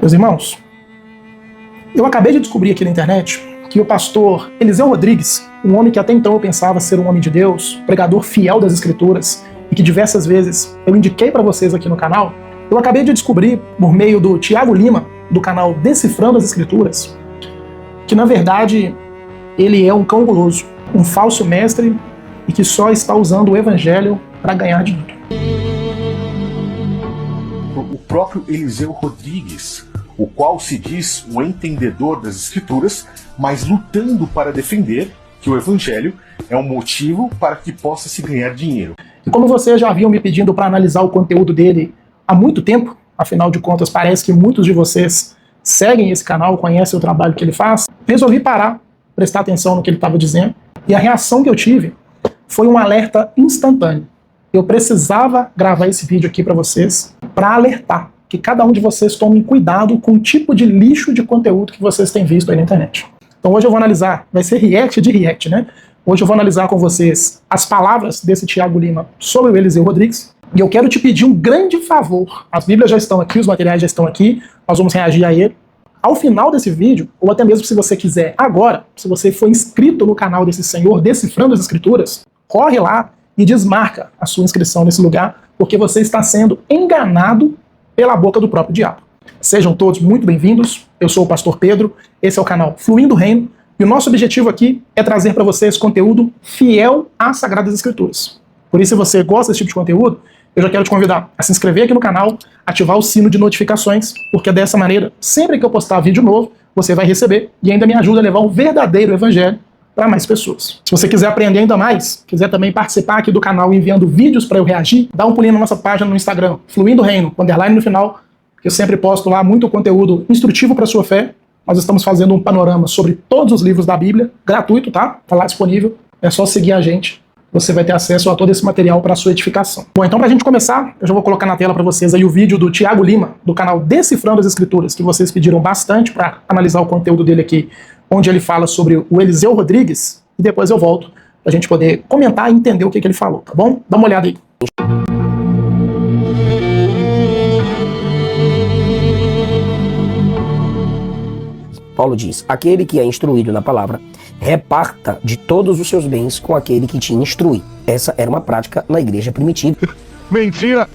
Meus irmãos, eu acabei de descobrir aqui na internet que o pastor Eliseu Rodrigues, um homem que até então eu pensava ser um homem de Deus, pregador fiel das Escrituras, e que diversas vezes eu indiquei para vocês aqui no canal, eu acabei de descobrir, por meio do Thiago Lima, do canal Decifrando as Escrituras, que na verdade ele é um cão guloso, um falso mestre e que só está usando o evangelho para ganhar dinheiro. O próprio Eliseu Rodrigues, o qual se diz o entendedor das Escrituras, mas lutando para defender que o Evangelho é um motivo para que possa se ganhar dinheiro. E como vocês já haviam me pedindo para analisar o conteúdo dele há muito tempo, afinal de contas parece que muitos de vocês seguem esse canal, conhecem o trabalho que ele faz, resolvi parar, prestar atenção no que ele estava dizendo, e a reação que eu tive foi um alerta instantâneo. Eu precisava gravar esse vídeo aqui para vocês, para alertar que cada um de vocês tome cuidado com o tipo de lixo de conteúdo que vocês têm visto aí na internet. Então hoje eu vou analisar, vai ser react de react, né? Hoje eu vou analisar com vocês as palavras desse Thiago Lima sobre o Eliseu Rodrigues, e eu quero te pedir um grande favor. As Bíblias já estão aqui, os materiais já estão aqui, nós vamos reagir a ele. Ao final desse vídeo, ou até mesmo se você quiser agora, se você for inscrito no canal desse senhor Decifrando as Escrituras, corre lá e desmarca a sua inscrição nesse lugar, porque você está sendo enganado pela boca do próprio diabo. Sejam todos muito bem-vindos, eu sou o pastor Pedro, esse é o canal Fluindo o Reino, e o nosso objetivo aqui é trazer para vocês conteúdo fiel às Sagradas Escrituras. Por isso, se você gosta desse tipo de conteúdo, eu já quero te convidar a se inscrever aqui no canal, ativar o sino de notificações, porque dessa maneira, sempre que eu postar vídeo novo, você vai receber e ainda me ajuda a levar o verdadeiro evangelho para mais pessoas. Se você quiser aprender ainda mais, quiser também participar aqui do canal enviando vídeos para eu reagir, dá um pulinho na nossa página no Instagram, Fluindo o Reino, com underline no final, que eu sempre posto lá muito conteúdo instrutivo para a sua fé. Nós estamos fazendo um panorama sobre todos os livros da Bíblia, gratuito, tá? Tá lá disponível, é só seguir a gente. Você vai ter acesso a todo esse material para sua edificação. Bom, então pra gente começar, eu já vou colocar na tela para vocês aí o vídeo do Thiago Lima, do canal Decifrando as Escrituras, que vocês pediram bastante para analisar o conteúdo dele aqui, onde ele fala sobre o Eliseu Rodrigues, e depois eu volto pra gente poder comentar e entender o que ele falou, tá bom? Dá uma olhada aí. Paulo diz: aquele que é instruído na palavra, reparta de todos os seus bens com aquele que te instrui. Essa era uma prática na igreja primitiva. Mentira!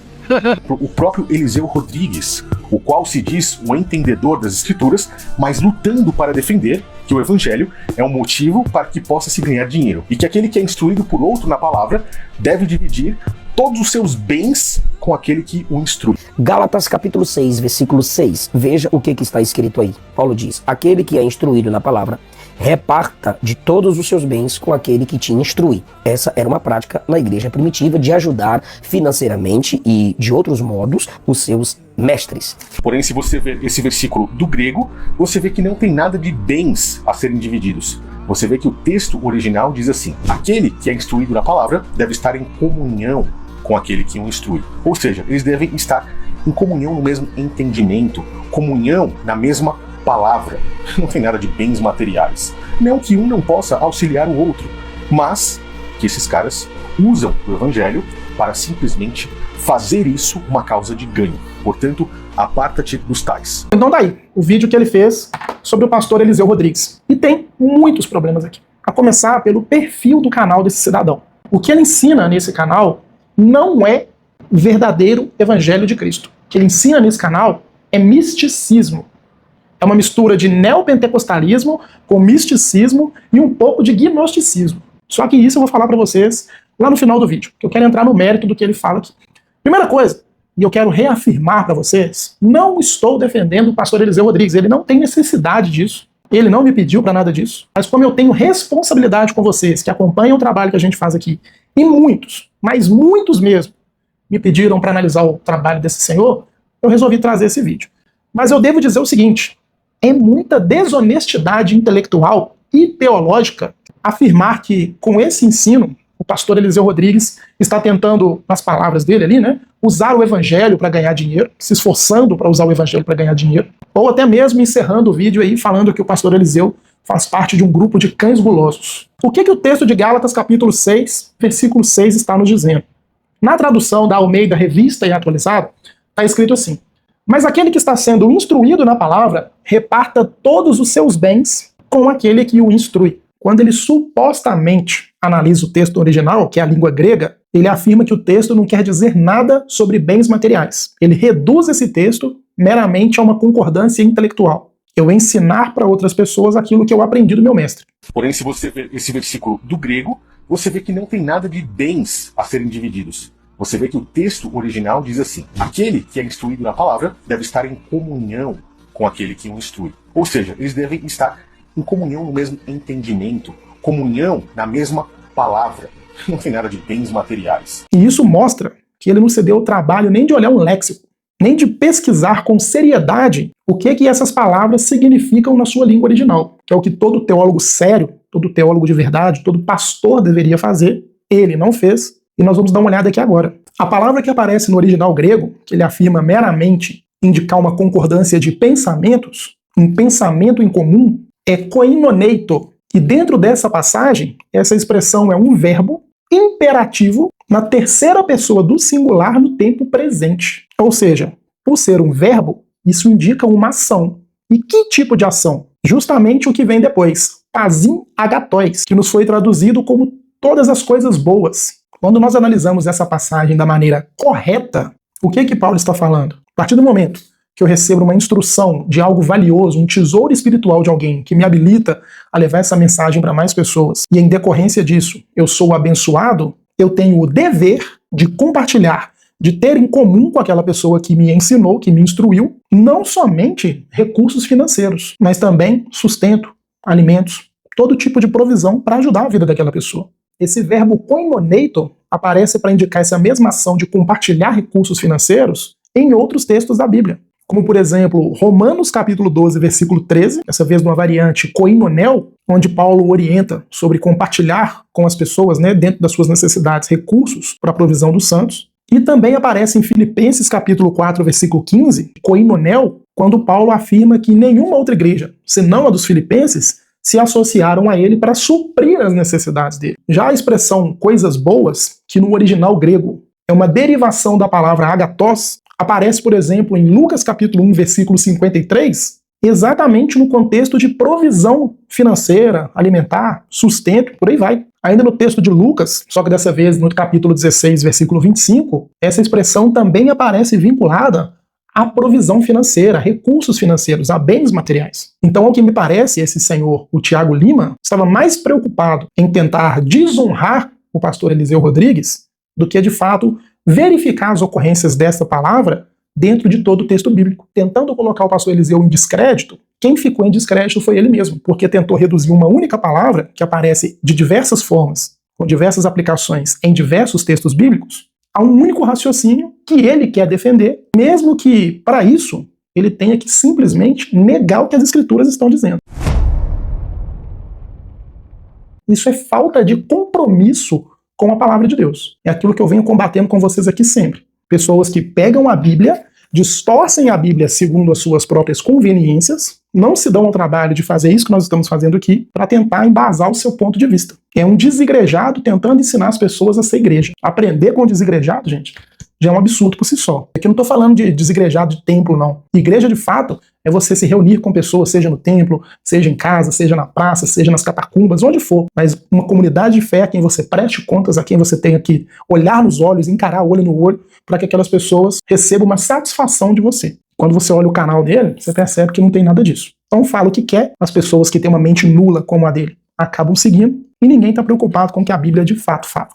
O próprio Eliseu Rodrigues, o qual se diz o entendedor das Escrituras, mas lutando para defender que o Evangelho é um motivo para que possa se ganhar dinheiro. E que aquele que é instruído por outro na palavra deve dividir todos os seus bens com aquele que o instrui. Gálatas capítulo 6, versículo 6. Veja o que está escrito aí. Paulo diz: aquele que é instruído na palavra, reparta de todos os seus bens com aquele que te instrui. Essa era uma prática na igreja primitiva de ajudar financeiramente e de outros modos os seus mestres. Porém, se você ver esse versículo do grego, você vê que não tem nada de bens a serem divididos. Você vê que o texto original diz assim: aquele que é instruído na palavra deve estar em comunhão com aquele que o instrui. Ou seja, eles devem estar em comunhão no mesmo entendimento, comunhão na mesma palavra. Não tem nada de bens materiais. Não que um não possa auxiliar o outro, mas que esses caras usam o evangelho para simplesmente fazer isso uma causa de ganho. Portanto, aparta-te dos tais. Então daí, o vídeo que ele fez sobre o pastor Eliseu Rodrigues. E tem muitos problemas aqui. A começar pelo perfil do canal desse cidadão. O que ele ensina nesse canal não é o verdadeiro evangelho de Cristo. O que ele ensina nesse canal é misticismo. É uma mistura de neopentecostalismo com misticismo e um pouco de gnosticismo. Só que isso eu vou falar para vocês lá no final do vídeo, que eu quero entrar no mérito do que ele fala aqui. Primeira coisa, e eu quero reafirmar para vocês, não estou defendendo o pastor Eliseu Rodrigues, ele não tem necessidade disso, ele não me pediu para nada disso, mas como eu tenho responsabilidade com vocês que acompanham o trabalho que a gente faz aqui, e muitos, mas muitos mesmo, me pediram para analisar o trabalho desse senhor, eu resolvi trazer esse vídeo. Mas eu devo dizer o seguinte: é muita desonestidade intelectual e teológica afirmar que, com esse ensino, o pastor Eliseu Rodrigues está tentando, nas palavras dele ali, né, usar o evangelho para ganhar dinheiro, se esforçando para usar o evangelho para ganhar dinheiro, ou até mesmo encerrando o vídeo aí falando que o pastor Eliseu faz parte de um grupo de cães gulosos. O que o texto de Gálatas capítulo 6, versículo 6 está nos dizendo? Na tradução da Almeida Revista e Atualizada, está escrito assim: Mas aquele que está sendo instruído na palavra, reparta todos os seus bens com aquele que o instrui. Quando ele supostamente analisa o texto original, que é a língua grega, ele afirma que o texto não quer dizer nada sobre bens materiais. Ele reduz esse texto meramente a uma concordância intelectual. Eu ensinar para outras pessoas aquilo que eu aprendi do meu mestre. Porém, se você ver esse versículo do grego, você vê que não tem nada de bens a serem divididos. Você vê que o texto original diz assim: aquele que é instruído na palavra deve estar em comunhão com aquele que o instrui. Ou seja, eles devem estar em comunhão no mesmo entendimento, comunhão na mesma palavra. Não tem nada de bens materiais. E isso mostra que ele não se deu o trabalho nem de olhar um léxico, nem de pesquisar com seriedade o que essas palavras significam na sua língua original, que é o que todo teólogo sério, todo teólogo de verdade, todo pastor deveria fazer. Ele não fez, e nós vamos dar uma olhada aqui agora. A palavra que aparece no original grego, que ele afirma meramente indicar uma concordância de pensamentos, um pensamento em comum, é koinoneito. E dentro dessa passagem, essa expressão é um verbo imperativo na terceira pessoa do singular no tempo presente. Ou seja, por ser um verbo, isso indica uma ação. E que tipo de ação? Justamente o que vem depois, pazim agatóis, que nos foi traduzido como todas as coisas boas. Quando nós analisamos essa passagem da maneira correta, o que Paulo está falando? A partir do momento que eu recebo uma instrução de algo valioso, um tesouro espiritual de alguém que me habilita a levar essa mensagem para mais pessoas, e em decorrência disso eu sou abençoado, eu tenho o dever de compartilhar, de ter em comum com aquela pessoa que me ensinou, que me instruiu, não somente recursos financeiros, mas também sustento, alimentos, todo tipo de provisão para ajudar a vida daquela pessoa. Esse verbo koinoneito aparece para indicar essa mesma ação de compartilhar recursos financeiros em outros textos da Bíblia. Como, por exemplo, Romanos capítulo 12, versículo 13, essa vez numa variante koinonel, onde Paulo orienta sobre compartilhar com as pessoas, dentro das suas necessidades, recursos para a provisão dos santos. E também aparece em Filipenses capítulo 4, versículo 15, koinonel, quando Paulo afirma que nenhuma outra igreja, senão a dos filipenses, se associaram a ele para suprir as necessidades dele. Já a expressão coisas boas, que no original grego é uma derivação da palavra agatos, aparece, por exemplo, em Lucas capítulo 1, versículo 53, exatamente no contexto de provisão financeira, alimentar, sustento, por aí vai. Ainda no texto de Lucas, só que dessa vez no capítulo 16, versículo 25, essa expressão também aparece vinculada à provisão financeira, a recursos financeiros, a bens materiais. Então, ao que me parece, esse senhor, o Tiago Lima, estava mais preocupado em tentar desonrar o pastor Eliseu Rodrigues do que, de fato, verificar as ocorrências dessa palavra dentro de todo o texto bíblico. Tentando colocar o pastor Eliseu em descrédito, quem ficou em descrédito foi ele mesmo, porque tentou reduzir uma única palavra, que aparece de diversas formas, com diversas aplicações em diversos textos bíblicos, a um único raciocínio que ele quer defender, mesmo que, para isso, ele tenha que simplesmente negar o que as escrituras estão dizendo. Isso é falta de compromisso com a palavra de Deus. É aquilo que eu venho combatendo com vocês aqui sempre. Pessoas que pegam a Bíblia, distorcem a Bíblia segundo as suas próprias conveniências, não se dão ao trabalho de fazer isso que nós estamos fazendo aqui para tentar embasar o seu ponto de vista. É um desigrejado tentando ensinar as pessoas a ser igreja. Aprender com o desigrejado, gente, já é um absurdo por si só. Aqui eu não estou falando de desigrejado de templo, não. Igreja, de fato, é você se reunir com pessoas, seja no templo, seja em casa, seja na praça, seja nas catacumbas, onde for. Mas uma comunidade de fé a quem você preste contas, a quem você tenha que olhar nos olhos, encarar olho no olho, para que aquelas pessoas recebam uma satisfação de você. Quando você olha o canal dele, você percebe que não tem nada disso. Então fala o que quer, as pessoas que têm uma mente nula como a dele acabam seguindo, e ninguém está preocupado com o que a Bíblia de fato fala.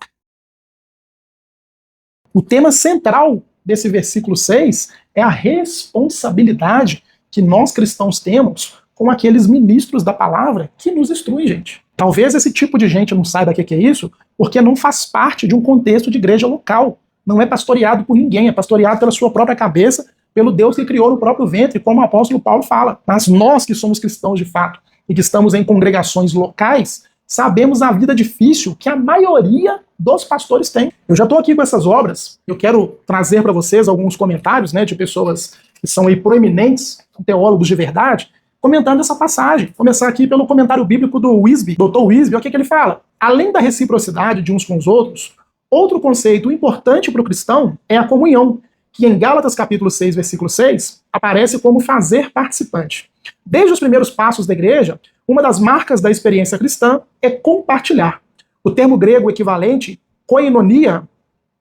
O tema central desse versículo 6 é a responsabilidade que nós cristãos temos com aqueles ministros da palavra que nos instruem, gente. Talvez esse tipo de gente não saiba o que é isso, porque não faz parte de um contexto de igreja local. Não é pastoreado por ninguém, é pastoreado pela sua própria cabeça, pelo Deus que criou no próprio ventre, como o apóstolo Paulo fala. Mas nós que somos cristãos de fato e que estamos em congregações locais, sabemos a vida difícil que a maioria dos pastores tem. Eu já estou aqui com essas obras, eu quero trazer para vocês alguns comentários, de pessoas que são aí proeminentes, teólogos de verdade, comentando essa passagem. Começar aqui pelo comentário bíblico do Wisby, Dr. Wisby, o que ele fala? Além da reciprocidade de uns com os outros, outro conceito importante para o cristão é a comunhão, que em Gálatas capítulo 6, versículo 6, aparece como fazer participante. Desde os primeiros passos da igreja, uma das marcas da experiência cristã é compartilhar. O termo grego equivalente, koinonia,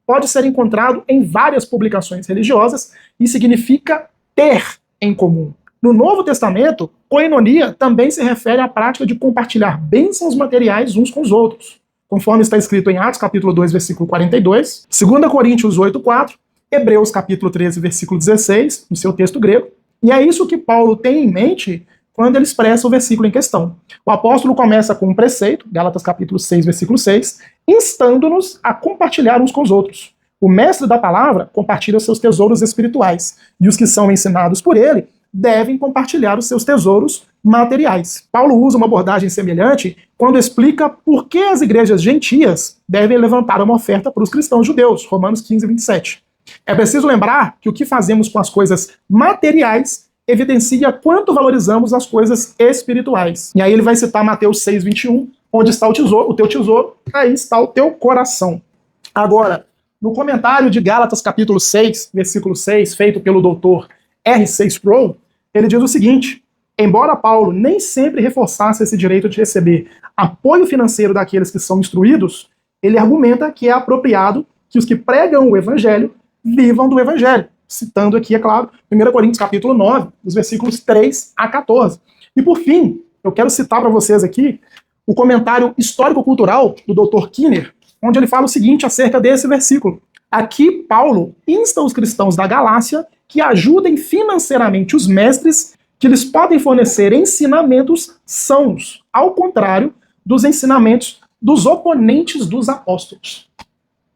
pode ser encontrado em várias publicações religiosas e significa ter em comum. No Novo Testamento, koinonia também se refere à prática de compartilhar bênçãos materiais uns com os outros, conforme está escrito em Atos capítulo 2, versículo 42, 2 Coríntios 8, 4, Hebreus capítulo 13, versículo 16, no seu texto grego. E é isso que Paulo tem em mente quando ele expressa o versículo em questão. O apóstolo começa com um preceito, Gálatas capítulo 6, versículo 6, instando-nos a compartilhar uns com os outros. O mestre da palavra compartilha os seus tesouros espirituais, e os que são ensinados por ele devem compartilhar os seus tesouros materiais. Paulo usa uma abordagem semelhante quando explica por que as igrejas gentias devem levantar uma oferta para os cristãos judeus, Romanos 15, 27. É preciso lembrar que o que fazemos com as coisas materiais evidencia quanto valorizamos as coisas espirituais. E aí ele vai citar Mateus 6, 21, onde está o teu tesouro, aí está o teu coração. Agora, no comentário de Gálatas capítulo 6, versículo 6, feito pelo doutor R.C. Sproul, ele diz o seguinte: embora Paulo nem sempre reforçasse esse direito de receber apoio financeiro daqueles que são instruídos, ele argumenta que é apropriado que os que pregam o evangelho vivam do evangelho, citando aqui, é claro, 1 Coríntios capítulo 9, dos versículos 3 a 14. E por fim, eu quero citar para vocês aqui o comentário histórico-cultural do Dr. Kinner, onde ele fala o seguinte acerca desse versículo. Aqui, Paulo insta os cristãos da Galácia que ajudem financeiramente os mestres que lhes podem fornecer ensinamentos sãos, ao contrário dos ensinamentos dos oponentes dos apóstolos.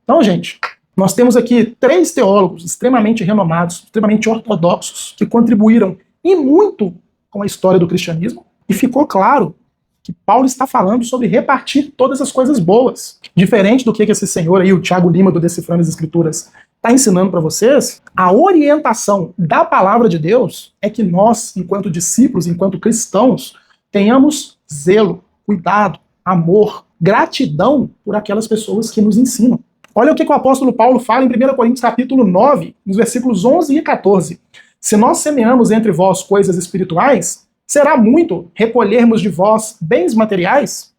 Então, gente, nós temos aqui 3 teólogos extremamente renomados, extremamente ortodoxos, que contribuíram e muito com a história do cristianismo, e ficou claro que Paulo está falando sobre repartir todas as coisas boas. Diferente do que esse senhor aí, o Thiago Lima, do Decifrando as Escrituras, está ensinando para vocês, a orientação da palavra de Deus é que nós, enquanto discípulos, enquanto cristãos, tenhamos zelo, cuidado, amor, gratidão por aquelas pessoas que nos ensinam. Olha o que o apóstolo Paulo fala em 1 Coríntios capítulo 9, nos versículos 11 e 14. Se nós semeamos entre vós coisas espirituais, será muito recolhermos de vós bens materiais?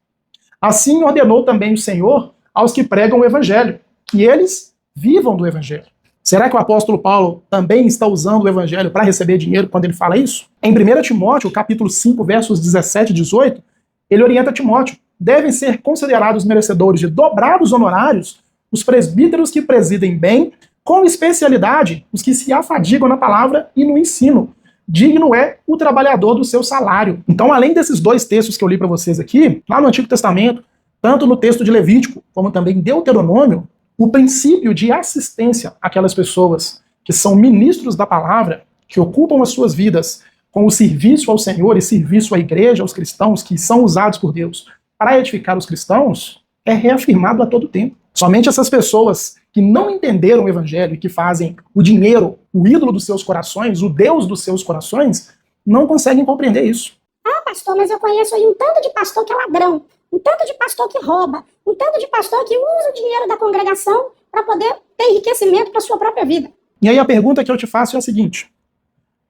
Assim ordenou também o Senhor aos que pregam o evangelho, que eles vivam do evangelho. Será que o apóstolo Paulo também está usando o evangelho para receber dinheiro quando ele fala isso? Em 1 Timóteo, capítulo 5, versos 17 e 18, ele orienta Timóteo: devem ser considerados merecedores de dobrados honorários os presbíteros que presidem bem, com especialidade os que se afadigam na palavra e no ensino. Digno é o trabalhador do seu salário. Então, além desses 2 textos que eu li para vocês aqui, lá no Antigo Testamento, tanto no texto de Levítico, como também em Deuteronômio, o princípio de assistência àquelas pessoas que são ministros da palavra, que ocupam as suas vidas com o serviço ao Senhor e serviço à igreja, aos cristãos, que são usados por Deus para edificar os cristãos, é reafirmado a todo tempo. Somente essas pessoas que não entenderam o evangelho e que fazem o dinheiro o ídolo dos seus corações, o Deus dos seus corações, não conseguem compreender isso. Ah, pastor, mas eu conheço aí um tanto de pastor que é ladrão, um tanto de pastor que rouba, um tanto de pastor que usa o dinheiro da congregação para poder ter enriquecimento para sua própria vida. E aí a pergunta que eu te faço é a seguinte: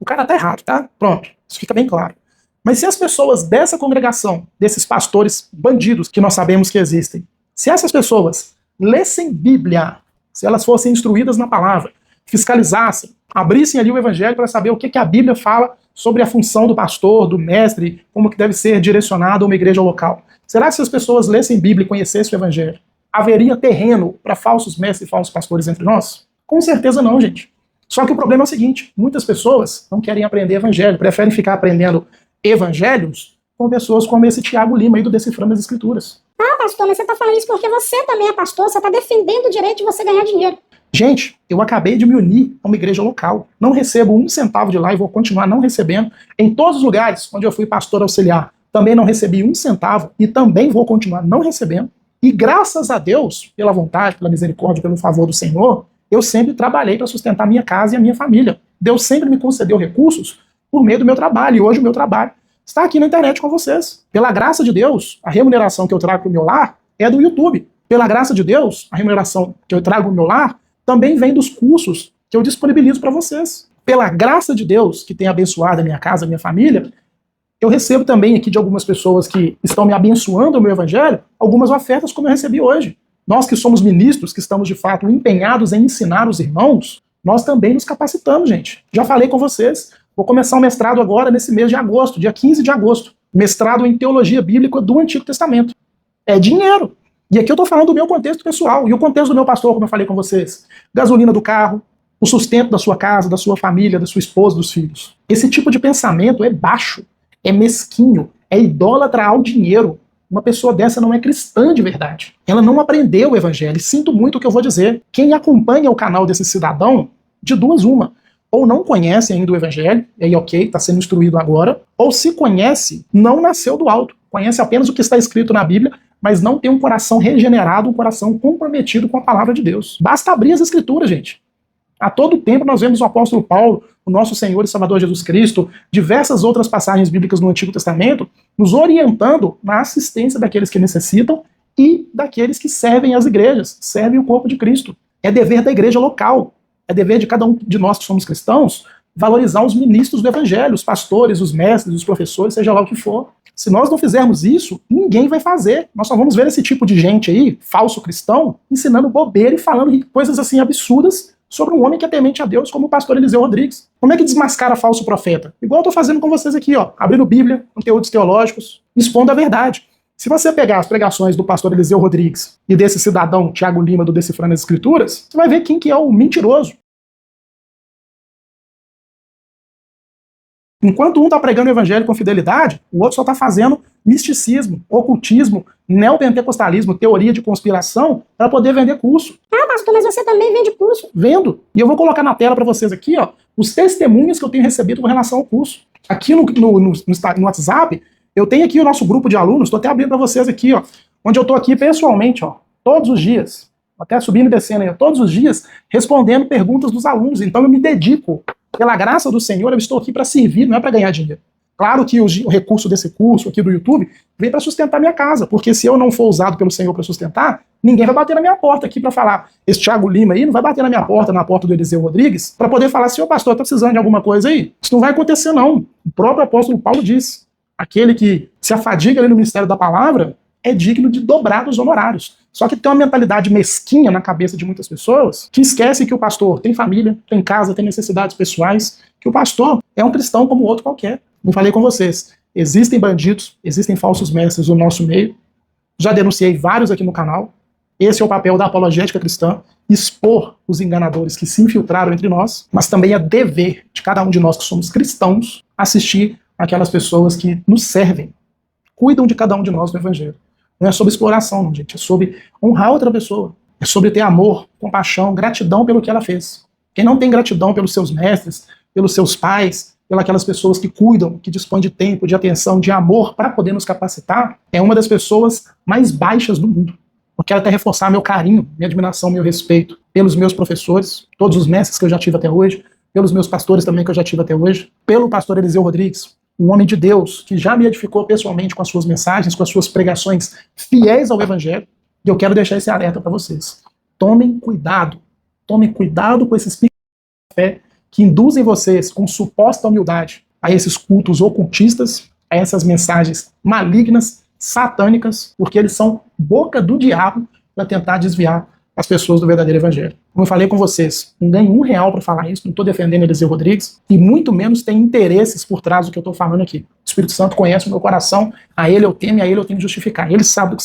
o cara tá errado, tá? Pronto, isso fica bem claro. Mas se as pessoas dessa congregação, desses pastores bandidos que nós sabemos que existem, se essas pessoas lessem Bíblia, se elas fossem instruídas na palavra, fiscalizassem, abrissem ali o evangelho para saber o que a Bíblia fala sobre a função do pastor, do mestre, como que deve ser direcionado a uma igreja local. Será que se as pessoas lessem Bíblia e conhecessem o evangelho, haveria terreno para falsos mestres e falsos pastores entre nós? Com certeza não, gente. Só que o problema é o seguinte: muitas pessoas não querem aprender evangelho, preferem ficar aprendendo evangelhos com pessoas como esse Thiago Lima aí do Decifrando as Escrituras. Ah, pastor, mas você está falando isso porque você também é pastor, você está defendendo o direito de você ganhar dinheiro. Gente, eu acabei de me unir a uma igreja local. Não recebo 1 centavo de lá e vou continuar não recebendo. Em todos os lugares onde eu fui pastor auxiliar, também não recebi 1 centavo e também vou continuar não recebendo. E graças a Deus, pela vontade, pela misericórdia, pelo favor do Senhor, eu sempre trabalhei para sustentar minha casa e a minha família. Deus sempre me concedeu recursos por meio do meu trabalho. E hoje o meu trabalho está aqui na internet com vocês. Pela graça de Deus, a remuneração que eu trago para o meu lar é do YouTube. Pela graça de Deus, a remuneração que eu trago para o meu lar também vem dos cursos que eu disponibilizo para vocês. Pela graça de Deus, que tem abençoado a minha casa, a minha família, eu recebo também aqui de algumas pessoas que estão me abençoando o meu evangelho, algumas ofertas como eu recebi hoje. Nós que somos ministros, que estamos de fato empenhados em ensinar os irmãos, nós também nos capacitamos, gente. Já falei com vocês, vou começar um mestrado agora nesse mês de agosto, dia 15 de agosto. Mestrado em Teologia Bíblica do Antigo Testamento. É dinheiro. E aqui eu estou falando do meu contexto pessoal. E o contexto do meu pastor, como eu falei com vocês. Gasolina do carro, o sustento da sua casa, da sua família, da sua esposa, dos filhos. Esse tipo de pensamento é baixo, é mesquinho, é idólatra ao dinheiro. Uma pessoa dessa não é cristã de verdade. Ela não aprendeu o evangelho. E sinto muito o que eu vou dizer. Quem acompanha o canal desse cidadão, de duas uma. Ou não conhece ainda o evangelho, e aí ok, está sendo instruído agora, ou se conhece, não nasceu do alto. Conhece apenas o que está escrito na Bíblia, mas não tem um coração regenerado, um coração comprometido com a palavra de Deus. Basta abrir as escrituras, gente. A todo tempo nós vemos o apóstolo Paulo, o nosso Senhor e Salvador Jesus Cristo, diversas outras passagens bíblicas no Antigo Testamento, nos orientando na assistência daqueles que necessitam e daqueles que servem as igrejas, servem o corpo de Cristo. É dever da igreja local, é dever de cada um de nós que somos cristãos, valorizar os ministros do evangelho, os pastores, os mestres, os professores, seja lá o que for. Se nós não fizermos isso, ninguém vai fazer. Nós só vamos ver esse tipo de gente aí, falso cristão, ensinando bobeira e falando coisas assim absurdas sobre um homem que é temente a Deus, como o pastor Eliseu Rodrigues. Como é que desmascara falso profeta? Igual eu estou fazendo com vocês aqui, ó, abrindo Bíblia, conteúdos teológicos, expondo a verdade. Se você pegar as pregações do pastor Eliseu Rodrigues e desse cidadão Tiago Lima do Decifrando as Escrituras, você vai ver quem que é o mentiroso. Enquanto um está pregando o evangelho com fidelidade, o outro só está fazendo misticismo, ocultismo, neopentecostalismo, teoria de conspiração para poder vender curso. Ah, pastor, mas você também vende curso. Vendo. E eu vou colocar na tela para vocês aqui, ó, os testemunhos que eu tenho recebido com relação ao curso. Aqui no WhatsApp, eu tenho aqui o nosso grupo de alunos, estou até abrindo para vocês aqui, ó, onde eu estou aqui pessoalmente, ó, todos os dias, até subindo e descendo aí, todos os dias, respondendo perguntas dos alunos. Então eu me dedico, pela graça do Senhor, eu estou aqui para servir, não é para ganhar dinheiro. Claro que o recurso desse curso aqui do YouTube vem para sustentar minha casa, porque se eu não for usado pelo Senhor para sustentar, ninguém vai bater na minha porta aqui para falar. Esse Tiago Lima aí não vai bater na porta do Eliseu Rodrigues, para poder falar, senhor pastor, está precisando de alguma coisa aí? Isso não vai acontecer não. O próprio apóstolo Paulo diz, aquele que se afadiga ali no ministério da palavra é digno de dobrar os honorários. Só que tem uma mentalidade mesquinha na cabeça de muitas pessoas que esquece que o pastor tem família, tem casa, tem necessidades pessoais, que o pastor é um cristão como outro qualquer. Não falei com vocês, existem bandidos, existem falsos mestres no nosso meio, já denunciei vários aqui no canal. Esse é o papel da apologética cristã, expor os enganadores que se infiltraram entre nós, mas também é dever de cada um de nós que somos cristãos assistir aquelas pessoas que nos servem, cuidam de cada um de nós no evangelho. Não é sobre exploração, não, gente. É sobre honrar outra pessoa. É sobre ter amor, compaixão, gratidão pelo que ela fez. Quem não tem gratidão pelos seus mestres, pelos seus pais, pelas pessoas que cuidam, que dispõem de tempo, de atenção, de amor para poder nos capacitar, é uma das pessoas mais baixas do mundo. Eu quero até reforçar meu carinho, minha admiração, meu respeito pelos meus professores, todos os mestres que eu já tive até hoje, pelos meus pastores também que eu já tive até hoje, pelo pastor Eliseu Rodrigues, um homem de Deus que já me edificou pessoalmente com as suas mensagens, com as suas pregações fiéis ao evangelho, e eu quero deixar esse alerta para vocês. Tomem cuidado com esses picos de fé que induzem vocês com suposta humildade a esses cultos ocultistas, a essas mensagens malignas, satânicas, porque eles são boca do diabo para tentar desviar as pessoas do verdadeiro evangelho. Como eu falei com vocês, não ganho R$1 para falar isso, não estou defendendo Eliseu Rodrigues, e muito menos tem interesses por trás do que eu estou falando aqui. O Espírito Santo conhece o meu coração, a ele eu temo e a ele eu tenho que justificar. Ele sabe do que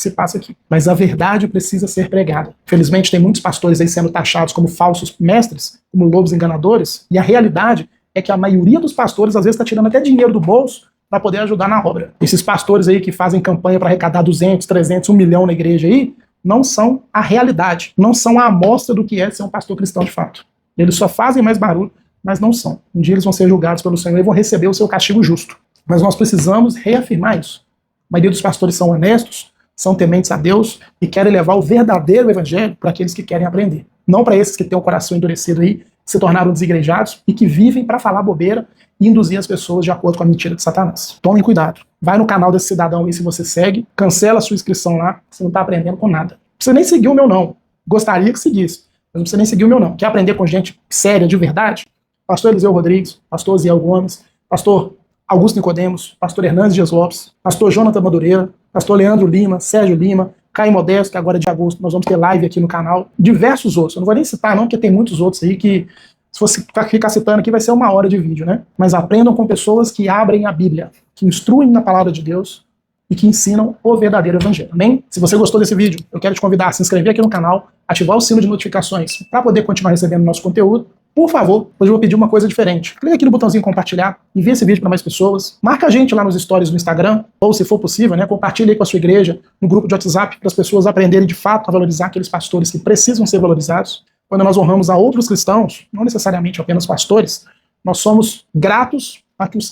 se passa aqui. Mas a verdade precisa ser pregada. Felizmente tem muitos pastores aí sendo taxados como falsos mestres, como lobos enganadores, e a realidade é que a maioria dos pastores às vezes está tirando até dinheiro do bolso para poder ajudar na obra. Esses pastores aí que fazem campanha para arrecadar 200, 300, 1 milhão na igreja aí, não são a realidade, não são a amostra do que é ser um pastor cristão de fato. Eles só fazem mais barulho, mas não são. Um dia eles vão ser julgados pelo Senhor e vão receber o seu castigo justo. Mas nós precisamos reafirmar isso. A maioria dos pastores são honestos, são tementes a Deus e querem levar o verdadeiro evangelho para aqueles que querem aprender. Não para esses que têm o coração endurecido aí, se tornaram desigrejados e que vivem para falar bobeira e induzir as pessoas de acordo com a mentira de Satanás. Tomem cuidado. Vai no canal desse cidadão aí se você segue, cancela a sua inscrição lá, você não está aprendendo com nada. Não precisa nem seguir o meu não. Gostaria que seguisse, Mas não precisa nem seguir o meu não. Quer aprender com gente séria, de verdade? Pastor Eliseu Rodrigues, pastor Ziel Gomes, pastor Augusto Nicodemos, pastor Hernandes Dias Lopes, pastor Jonathan Madureira, pastor Leandro Lima, Sérgio Lima, Caio Modesto, que agora é de agosto nós vamos ter live aqui no canal, diversos outros. Eu não vou nem citar não, porque tem muitos outros aí que, se você ficar citando aqui, vai ser 1 hora de vídeo, né? Mas aprendam com pessoas que abrem a Bíblia, que instruem na palavra de Deus e que ensinam o verdadeiro evangelho, amém? Se você gostou desse vídeo, eu quero te convidar a se inscrever aqui no canal, ativar o sino de notificações para poder continuar recebendo nosso conteúdo. Por favor, hoje eu vou pedir uma coisa diferente. Clique aqui no botãozinho compartilhar, envie esse vídeo para mais pessoas. Marca a gente lá nos stories do Instagram, ou se for possível, né, compartilhe aí com a sua igreja, no grupo de WhatsApp, para as pessoas aprenderem de fato a valorizar aqueles pastores que precisam ser valorizados. Quando nós honramos a outros cristãos, não necessariamente apenas pastores, nós somos gratos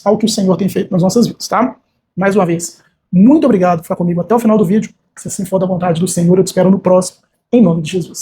ao que o Senhor tem feito nas nossas vidas, tá? Mais uma vez, muito obrigado por ficar comigo até o final do vídeo. Se assim for da vontade do Senhor, eu te espero no próximo, em nome de Jesus.